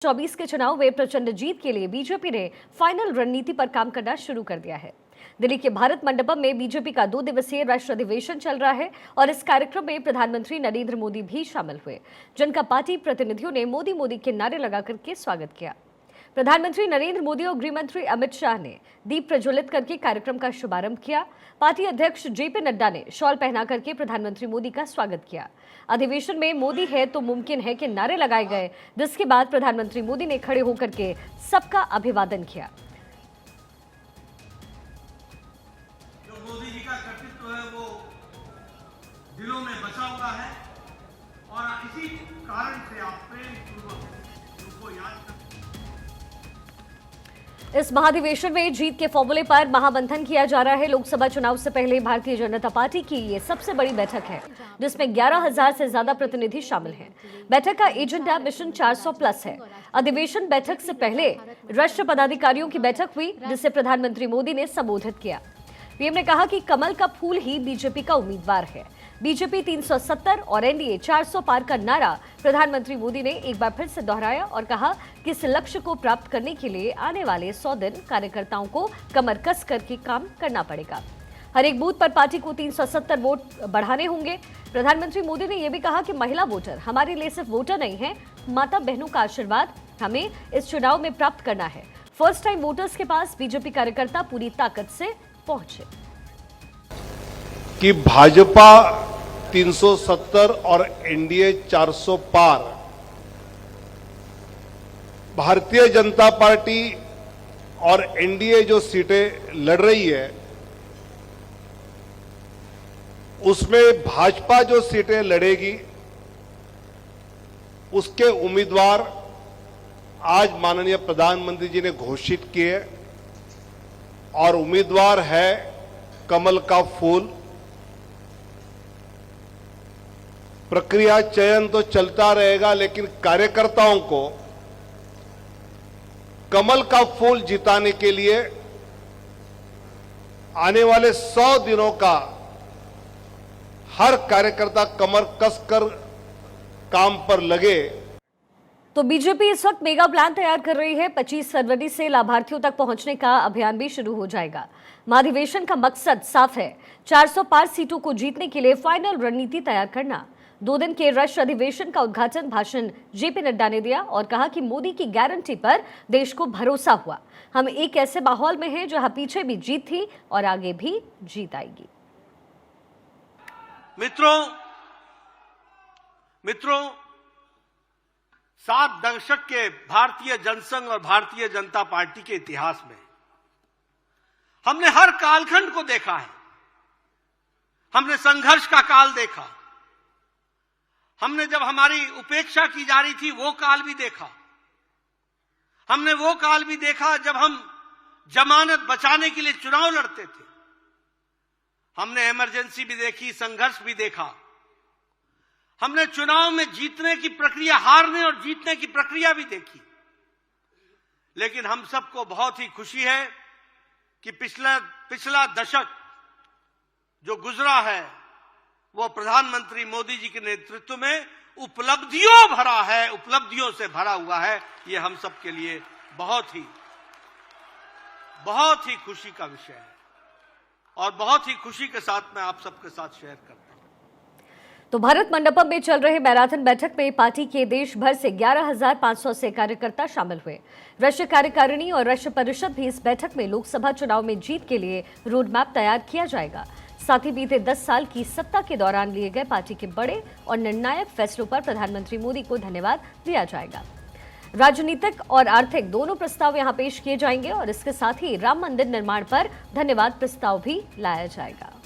24 के चुनाव में प्रचंड जीत के लिए बीजेपी ने फाइनल रणनीति पर काम करना शुरू कर दिया है। दिल्ली के भारत मंडपम में बीजेपी का 2 दिवसीय राष्ट्रीय अधिवेशन चल रहा है और इस कार्यक्रम में प्रधानमंत्री नरेंद्र मोदी भी शामिल हुए, जिनका पार्टी प्रतिनिधियों ने मोदी मोदी के नारे लगाकर के स्वागत किया। प्रधानमंत्री नरेंद्र मोदी और गृह मंत्री अमित शाह ने दीप प्रज्वलित करके कार्यक्रम का शुभारंभ किया। पार्टी अध्यक्ष जेपी नड्डा ने शॉल पहना करके प्रधानमंत्री मोदी का स्वागत किया। अधिवेशन में मोदी है तो मुमकिन है के नारे लगाए गए, जिसके बाद प्रधानमंत्री मोदी ने खड़े होकर के सबका अभिवादन किया। जो मोदी जी का कर्तृत्व है वो दिलों में बसा हुआ है और इसी कारण से आप प्रेम पूर्वक उनको याद करते। इस महाधिवेशन में जीत के फॉर्मूले पर महामंथन किया जा रहा है। लोकसभा चुनाव से पहले भारतीय जनता पार्टी की ये सबसे बड़ी बैठक है, जिसमें 11,000 से ज्यादा प्रतिनिधि शामिल हैं। बैठक का एजेंडा मिशन 400+ है। अधिवेशन बैठक से पहले राष्ट्रीय पदाधिकारियों की बैठक हुई, जिसे प्रधानमंत्री मोदी ने संबोधित किया। पीएम ने कहा कि कमल का फूल ही बीजेपी का उम्मीदवार है। बीजेपी 370 और एनडीए 400 पार का नारा प्रधानमंत्री मोदी ने एक बार फिर से दोहराया और कहा कि इस लक्ष्य को प्राप्त करने के लिए आने वाले 100 दिन कार्यकर्ताओं को कमर कस करके काम करना पड़ेगा। हर एक बूथ पर पार्टी को 370 वोट बढ़ाने होंगे। प्रधानमंत्री मोदी ने यह भी कहा कि महिला वोटर हमारे लिए सिर्फ वोटर नहीं है, माता बहनों का आशीर्वाद हमें इस चुनाव में प्राप्त करना है। फर्स्ट टाइम वोटर्स के पास बीजेपी कार्यकर्ता पूरी ताकत से पहुंचे कि भाजपा 370 और एनडीए 400 पार, भारतीय जनता पार्टी और एनडीए जो सीटें लड़ रही है उसमें भाजपा जो सीटें लड़ेगी उसके उम्मीदवार आज माननीय प्रधानमंत्री जी ने घोषित किए और उम्मीदवार है कमल का फूल। प्रक्रिया चयन तो चलता रहेगा, लेकिन कार्यकर्ताओं को कमल का फूल जिताने के लिए आने वाले 100 दिनों का हर कार्यकर्ता कमर कसकर काम पर लगे। तो बीजेपी इस वक्त मेगा प्लान तैयार कर रही है। 25 फरवरी से लाभार्थियों तक पहुंचने का अभियान भी शुरू हो जाएगा। महाधिवेशन का मकसद साफ है, 400 पार सीटों को जीतने के लिए फाइनल रणनीति तैयार करना। 2 दिन के राष्ट्रीय अधिवेशन का उद्घाटन भाषण जेपी नड्डा ने दिया और कहा कि मोदी की गारंटी पर देश को भरोसा हुआ। हम एक ऐसे माहौल में हैं जहां पीछे भी जीत थी और आगे भी जीत आएगी। मित्रों 7 दशक के भारतीय जनसंघ और भारतीय जनता पार्टी के इतिहास में हमने हर कालखंड को देखा है। हमने संघर्ष का काल देखा, हमने जब हमारी उपेक्षा की जा रही थी वो काल भी देखा, हमने वो काल भी देखा जब हम जमानत बचाने के लिए चुनाव लड़ते थे। हमने इमरजेंसी भी देखी, संघर्ष भी देखा। हमने चुनाव में जीतने की प्रक्रिया, हारने और जीतने की प्रक्रिया भी देखी। लेकिन हम सबको बहुत ही खुशी है कि पिछला दशक जो गुजरा है वो प्रधानमंत्री मोदी जी के नेतृत्व में उपलब्धियों भरा है, उपलब्धियों से भरा हुआ है। ये हम सबके लिए बहुत ही खुशी का विषय है और बहुत ही खुशी के साथ मैं आप सबके साथ शेयर करता हूं। तो भारत मंडपम में चल रहे मैराथन बैठक में पार्टी के देश भर से 11,500 से कार्यकर्ता शामिल हुए। राष्ट्रीय कार्यकारिणी और राष्ट्रीय परिषद भी इस बैठक में लोकसभा चुनाव में जीत के लिए रोड मैप तैयार किया जाएगा। साथ ही बीते 10 साल की सत्ता के दौरान लिए गए पार्टी के बड़े और निर्णायक फैसलों पर प्रधानमंत्री मोदी को धन्यवाद दिया जाएगा। राजनीतिक और आर्थिक दोनों प्रस्ताव यहां पेश किए जाएंगे और इसके साथ ही राम मंदिर निर्माण पर धन्यवाद प्रस्ताव भी लाया जाएगा।